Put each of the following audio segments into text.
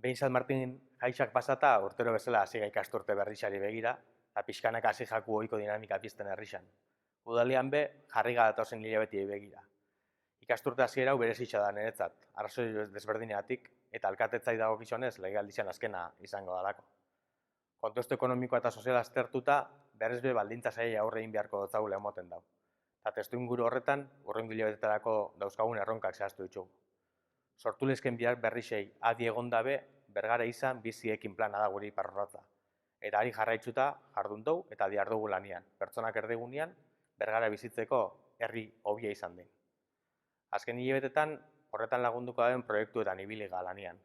Behin San Martin jaixak pasata, urtero bezala hasi ikasturte berrixari begira, eta pixkanak hasi jaku ohiko dinamika pizten herrixan. Udalian be, jarri datozen hilabetiei begira. Ikasturte hasiera hau berezitza da niretzat, arrazoi desberdinegatik, eta alkatetzai dagokionez legealdian azkena izango dalako. Kontestu ekonomikoa eta soziala aztertuta, berez be baldintza zailei aurre egin beharko dotzagula emoten dau. Eta testuinguru horretan, hurrengo hilabetetarako dauzkagun erronkak zehaztu ditugu. Sortu lezken berrixei adi egon dabe, bergara izan biziekin plana da guri iparrorratza. Eta ari jarraitzuta jardun dugu eta diardugu lanian. Pertsonak erdigunean, bergara bizitzeko herri hobia izan den. Azken hilabetetan, horretan lagunduko daben proiektuetan ibiliga lanian.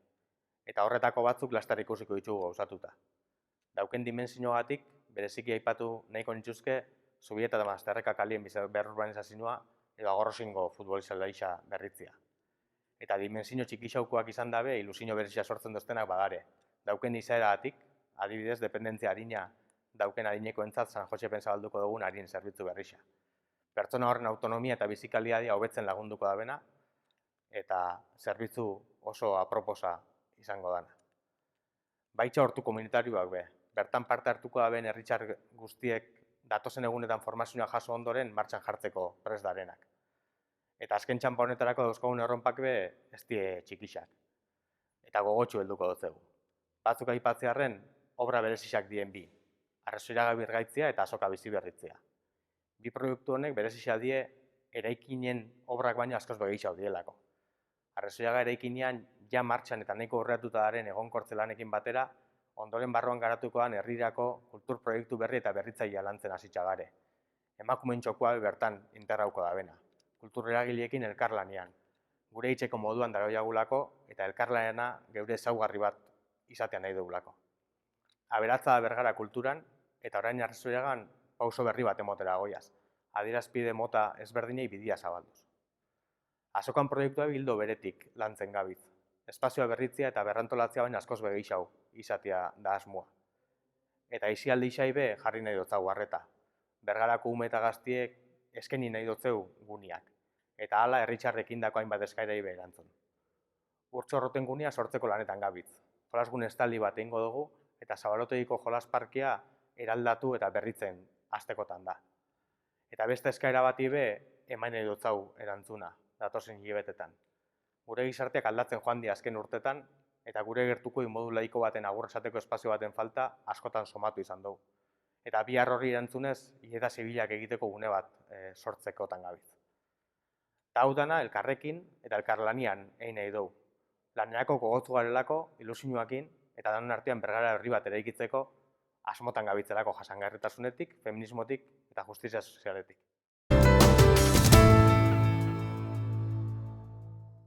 Eta horretako batzuk lastar ikusiko ditugu gauzatuta. Dauken dimensioagatik, bereziki aipatu nahiko nituzke, Zubieta eta Mazterreka kalien berrurbanizazioa edo Agorrosingo futbolizaldaixa berritzia. Eta dimensio txikixaukoak izan dabe, ilusio berezia sortzen doztenak badare. Dauken izaeragatik, adibidez, dependentzia harina dauken adineko entzat San Jose Pentsabalduko dugun harin zerbitzu berrixa. Pertsona horren autonomia eta bizikalidadia hobetzen lagunduko dabena, eta zerbitzu oso aproposa izango dana. Baitxa hortu komunitarioak be, bertan parte hartuko daben herritxar guztiek datozen egunetan formazioa jaso ondoren martxan jartzeko prest darenak. Eta azken txanpa honetarako dauzkagun erronpak be ez die txikixak. Eta gogotxu helduko dutzegu. Batzuk aipatzearren, obra berezixak dien bi. Arrazoiraga birgaitzea eta azoka bizi berritzea. Bi proiektu honek berezixak die eraikinen obrak baino askoz begitxau dielako. Arrazoiraga eraikinean ja martxan eta nahiko horretuta daren egonkortze lanekin batera, ondoren barruan garatukoan herrirako kultur proiektu berri eta berritzailea lantzen hasitza gare. Emakumeen txokoa bertan interrauko da bena. Kultur eragileekin elkarlanean. Gure hitzeko moduan daroiagulako eta elkarlanena geure ezaugarri bat izatean nahi dugulako. Aberatza da Bergara kulturan eta orain Arrazoiragan pauso berri bat emotera goiaz. Adierazpide mota ezberdinei bidia zabalduz. Azokan proiektua bildo beretik lantzen gabiz. Espazioa berritzea eta berrantolatzea baina askoz begixau izatea da asmoa. Eta isialdi isaibe jarri nahi dotzagu harreta. Bergarako ume eta gaztiek eskeni nahi dotzeu guniak. Eta hala herritxarrekin dako hainbat eskairei berantzun. Urtxorroten gunia sortzeko lanetan gabitz. Jolasgun estaldi bat egingo dugu eta Zabalotegiko jolas parkea eraldatu eta berritzen hastekotan da. Eta beste eskaira bati be eman nahi dotzau erantzuna datozen hilabetetan. Gure gizarteak aldatzen joan di azken urtetan eta gure gertuko modu laiko baten agur esateko espazio baten falta askotan somatu izan dugu. Eta bihar horri erantzunez, hileta zibilak egiteko gune bat sortzekotan gabiz. Eta hau dana elkarrekin eta elkarlanian egin nahi dugu. Lanerako gogotzu garelako, ilusioakin eta danon artean Bergara herri bat eraikitzeko asmotan gabitzelako jasangarritasunetik, feminismotik eta justizia sozialetik.